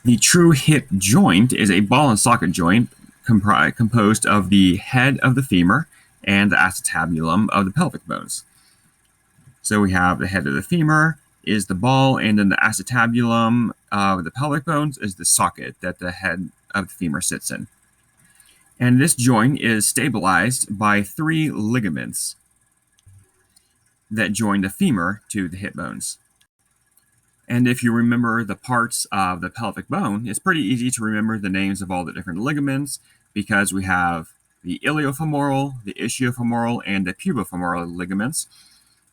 The true hip joint is a ball and socket joint composed of the head of the femur and the acetabulum of the pelvic bones. So we have the head of the femur is the ball, and then the acetabulum of the pelvic bones is the socket that the head of the femur sits in. And this joint is stabilized by 3 ligaments that join the femur to the hip bones. And if you remember the parts of the pelvic bone, it's pretty easy to remember the names of all the different ligaments because we have the iliofemoral, the ischiofemoral, and the pubofemoral ligaments,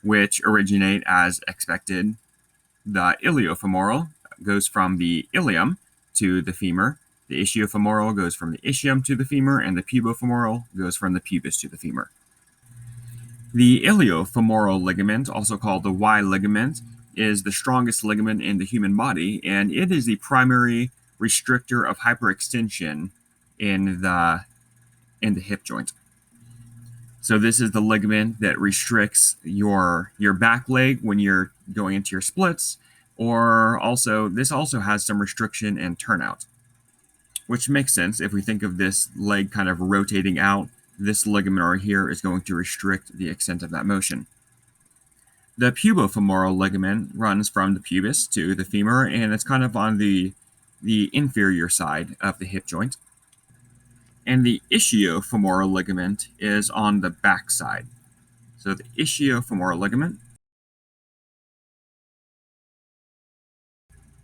which originate as expected. The iliofemoral goes from the ilium to the femur, the ischiofemoral goes from the ischium to the femur, and the pubofemoral goes from the pubis to the femur. The iliofemoral ligament, also called the Y ligament, is the strongest ligament in the human body, and it is the primary restrictor of hyperextension in the hip joint. So this is the ligament that restricts your back leg when you're going into your splits, or this also has some restriction and turnout, which makes sense if we think of this leg kind of rotating out. This ligament right here is going to restrict the extent of that motion. The pubofemoral ligament runs from the pubis to the femur, and it's kind of on the inferior side of the hip joint. And the ischiofemoral ligament is on the back side. So the ischiofemoral ligament